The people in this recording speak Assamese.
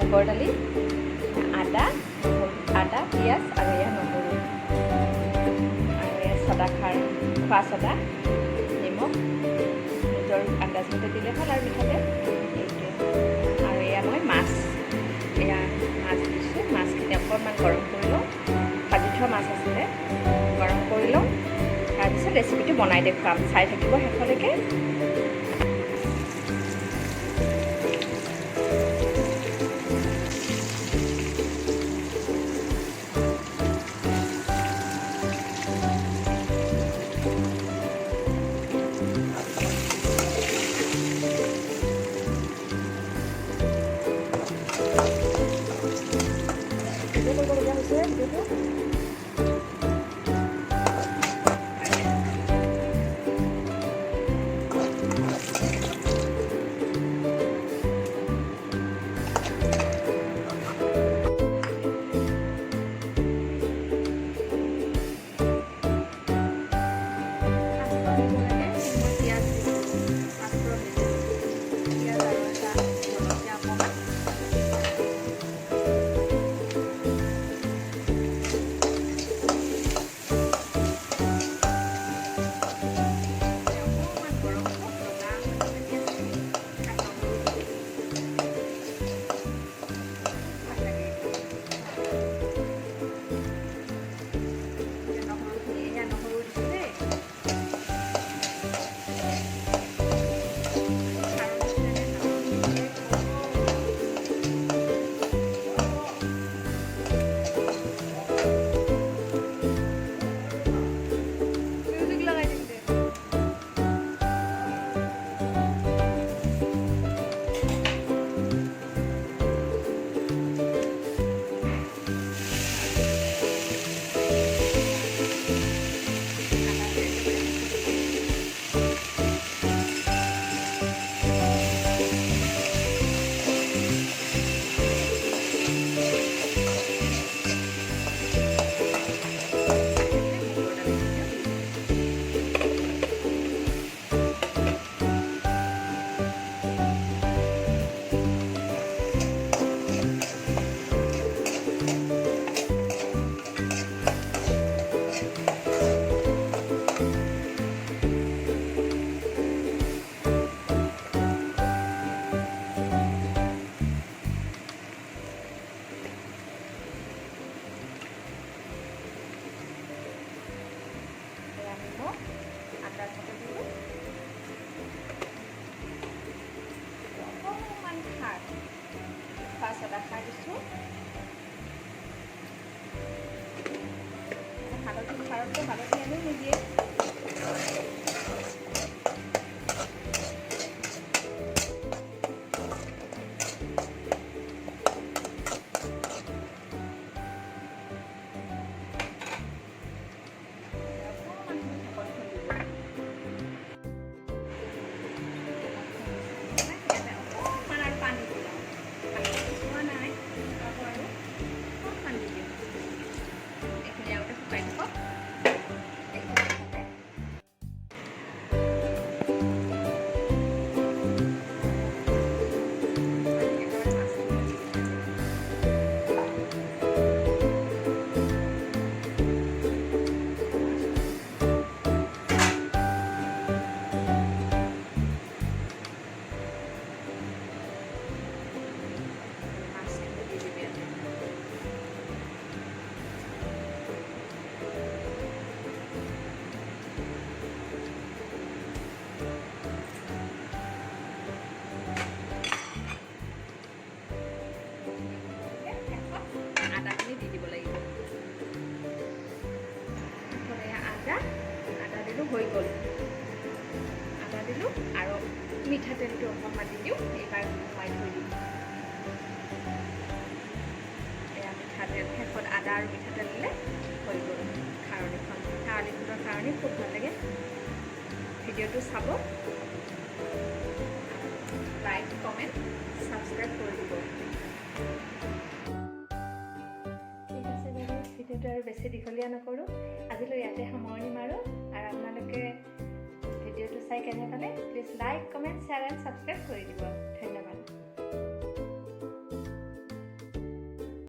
মুগৰ দালি, আদা, পিঁয়াজ আৰু এয়া নহৰু আৰু এয়া চদা খাৰ, খোৱা চদা, নিমখ নিজৰ আন্দাজমতে দিলে ভাল আৰু মিঠাতেল এইটোৱে। আৰু এয়া মই মাছ দিছোঁ। মাছখিনি অকণমান গৰম কৰি লওঁ, ভাজি থোৱা মাছ আছিলে, গৰম কৰি লওঁ। তাৰপিছত ৰেচিপিটো বনাই দেখুৱাম, চাই থাকিব শেষলৈকে। চদা খাৰ দিছোঁ। খাৰতটো হালধি আনি নিদিয়ে। হৈ গ'ল। আদা দিলোঁ আৰু মিঠাতেলটো অকণমান দি দিওঁ। এইবাৰ সোমাই থৈ দিম। এয়া মিঠাতেল শেষত আদা আৰু মিঠাতেল দিলে হৈ গ'ল খাৰলিখন। খাৰলিখনৰ কাৰণে খুব ভাল লাগে। ভিডিঅ'টো চাব, লাইক, কমেণ্ট, ছাবস্ক্ৰাইব কৰি দিব। ঠিক আছে বাৰু, ভিডিঅ'টো আৰু বেছি দীঘলীয়া নকৰোঁ। আজিলৈ ইয়াতে সামৰণি মাৰোঁ। আৰু আপোনালোকে ভিডিঅ'টো চাই কেনে পালে please like, comment, share and subscribe কৰি দিব। ধন্যবাদ।